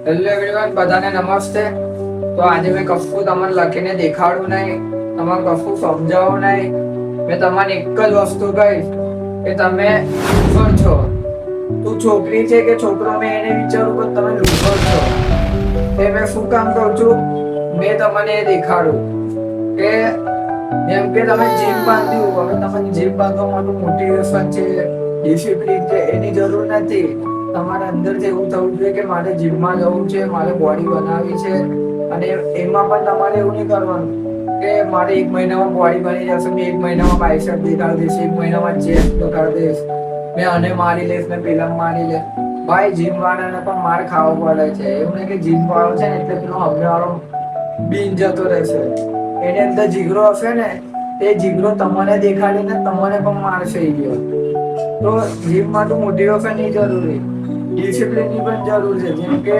Hello everyone, બધાને નમસ્તે. તો આજે મેં કશું તમને લખીને દેખાડું નહીં, તમારે કશું સમજાવું નહીં. મેં તમને એક જ વસ્તુ કહીશ કે તમે લુખર છો. તું છોકરી છે કે છોકરો, મેં એને વિચારું પણ તમે લુખર છો. એ મેં શું કામ કહું છું, મેં તમને એ દેખાડું કે જેમ કે તમે જીમ બાંધ્યું, હવે તમે જીમ બાંધવા માટે મોટિવેશન છે, ડિસિપ્લિન છે, એની જરૂર નથી. તમારા અંદર એવું થવું જોઈએ કે મારે જીમમાં જવું છે, મારે બોડી બનાવવી છે. અને એમાં પણ તમારે એવું નહીં કરવાનું કે મારે 1 મહિનામાં બોડી બની જશે, મેં 1 મહિનામાં બાયસેપ દેખાડી દઈશ, 1 મહિનામાં ચેસ્ટ દેખાડી દઈશ, મેં આને મારી લઈશ, મેં પેલા મારી લઈશ. ભાઈ, જીમ વાળાને પણ માર ખાવો પડે છે. એવું નહીં કે જીમ વાળો છે ને એટલે પેલો હમને વાળો બીન જતો રહેશે. એની અંદર જીગરો હશે ને, તે જીગરો તમને દેખાડીને તમને પણ મારશે ઈ ગયો. તો જીમમાં તો મોટિવેશન ની જરૂરી, ડિસિપ્લિનની પણ જરૂર છે. જેમ કે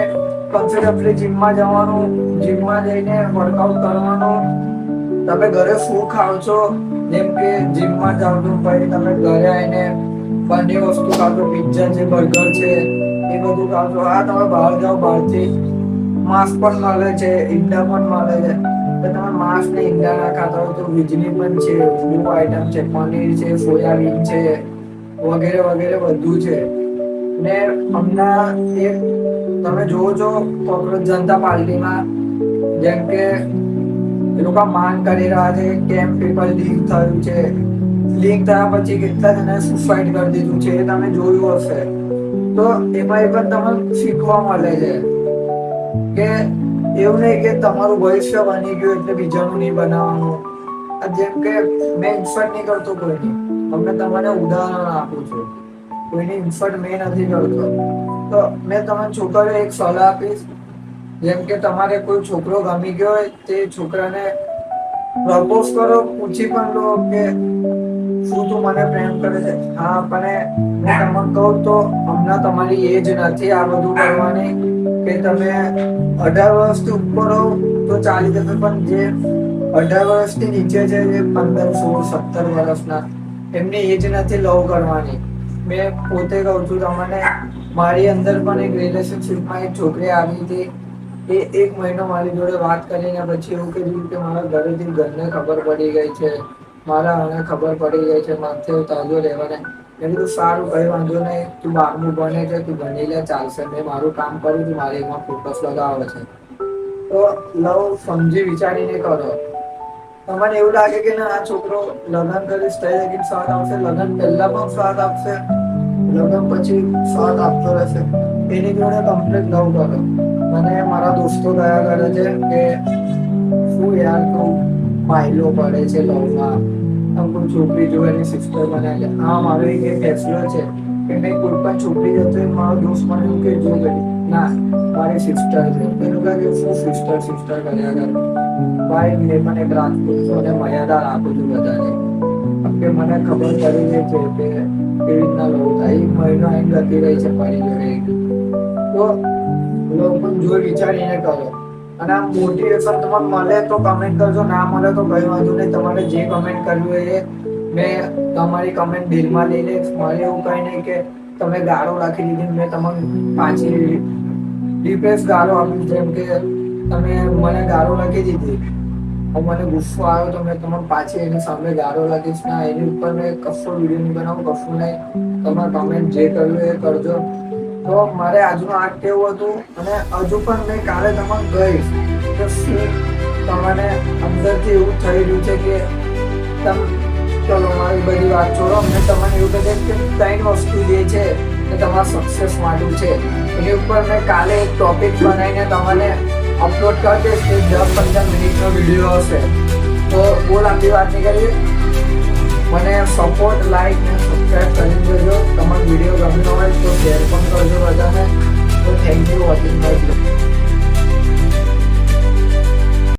કમ્ફર્ટેબલી જીમમાં જવાનું, જીમમાં જઈને વર્કઆઉટ કરવાનું. તમે ઘરે શું ખાવ છો, જેમ કે જીમમાં જાવ તો પછી તમે ઘરે આવીને બંને વસ્તુ ખાવ છો, પિઝા છે, બર્ગર છે, એ બધું ખાવ છો. હા, તમે બહાર જાઓ, બહારથી માંસ પણ મળે છે, ઈંડા પણ મળે છે. તો તમે માંસ ને ઈંડા ના ખાતા હોય તો વીજળી પણ છે, બહુ આઈટમ છે, પનીર છે, સોયાબીન છે, વગેરે વગેરે બધું છે. ને હમણાં એક તમે જોવો છો કોકરોચ જનતા પાર્ટીમાં, જેમ કે એ લોકો માંગ કરી રહ્યા છે કે કેમ પેપર લીક થયું છે. લીક થયા પછી કેટલા જણાએ સુસાઇડ કરી દીધું છે, એ તમે જોયું હશે. તો એમાં એ પણ તમને શીખવા મળે છે કે એવું નહીં કે તમારું ભવિષ્ય બની ગયું એટલે બીજાનું નહીં બનાવવાનું. જેમ કે મેં ઇન્સલ્ટ નહીં કરતો કોઈની, તમને તમને ઉદાહરણ આપું છું. કોઈની ઇન્સલ્ટ મેં નથી કરતો. તો મેં તમને છોકરીઓ એક સલાહ આપીશ. જેમ કે તમારે કોઈ છોકરો ગમી ગયો હોય, તે છોકરાને પ્રપોઝ કરો, પૂછી પણ લો કે શું તું મને પ્રેમ કરે છે. હા, પણ મેં તમને કહું તો હમણાં તમારી એજ નથી આ બધું કરવાની. કે તમે 18 વર્ષથી ઉપર હો તો ચાલી જશે, પણ જે 18 વર્ષથી નીચે છે, જે 15, 16, 17 વર્ષના, એમની એજ નથી લવ કરવાની. મેં પોતે કહું છું તમને, મારી અંદર પણ એક રિલેશનશિપમાં એક છોકરી આવી હતી. એ 1 મહિનો મારી જોડે વાત કરીને પછી એવું કીધું કે મારા ઘરેથી ઘરને ખબર પડી ગઈ છે, મારા આને ખબર પડી ગઈ છે, માથે તાજો રહેવાને. મેં કીધું સારું, કઈ વાંધો નહીં, તું 12મું ભણે છે, તું ભણી લે, ચાલશે. મેં મારું કામ કર્યું, તું મારે એમાં ફોકસ લગાવે છે. તો લવ સમજી વિચારીને કરો. તમને એવું લાગે કે ના આ છોકરો લગ્ન કરીશ તઈ લગીન સાથ આપશે, લગ્ન પહેલા પણ સાથ આપશે, લગ્ન પછી સાથ આપતો રહેશે, એની જોડે કમ્પ્લીટ લવ કરો. મને મારા દોસ્તો કયા કરે છે કે શું યાર તું માયલો પડે છે લવમાં, આમ કોઈ છોકરી જોવે એની સિસ્ટર બનાવી લે. હા, મારો એક ફેસલો છે કે મેં કોઈ પણ છોકરી જતો મારો દોસ્ત મને એવું કે જો કરી ના મારી સિસ્ટર છે, એનું કહે શું સિસ્ટર સિસ્ટર કર્યા કરે. ભાઈ, મેં પણ એક રાજપૂત છું અને મર્યાદા રાખું છું બધાને. કે મને ખબર પડી ગઈ છે કે કેવી રીતના લવ થાય. 1 મહિનો અહીં ગતી રહી છે મારી જોડે. તો લોકો જોઈ વિચારીને કરો. અને આ મોટિવેશન તમને મળે તો કમેન્ટ કરજો, ના મળે તો કઈ વાંધો નહીં. તમારે જે કમેન્ટ કરવું એ મેં તમારી કમેન્ટ દિલમાં લઈ લઈશ. મારે એવું કઈ નહીં કે તમે ગાળો રાખી દીધી, મેં તમને પાછી રિપ્લેસ ગાળો આપી. જેમ કે તમે મને ગાળો લખી દીધી, મને ગુસ્સો આવ્યો તો મેં તમને પાછી એની સામે ગાળો લખીશ ના, એની ઉપર મેં કશો વિડીયો નહીં બનાવું, કશું નહીં. તમારે કમેન્ટ જે કરવું એ કરજો. તો મારે આજનું આ કેવું હતું. અને હજુ પણ મેં કાલે તમને કહીશ કે શું તમને અંદરથી એવું થઈ રહ્યું છે કે તમે ચલો મારી બધી વાત છોડો. મેં તમને એવું કહે કે 3 વસ્તુ જે છે એ તમારા સક્સેસ માટે છે, એની ઉપર મેં કાલે એક ટોપિક બનાવીને તમને અપલોડ કરી દઈશ. કે 10-15 મિનિટનો વિડીયો હશે. તો બહુ લાંબી વાત નહીં કરીએ. મને સપોર્ટ, લાઈક ને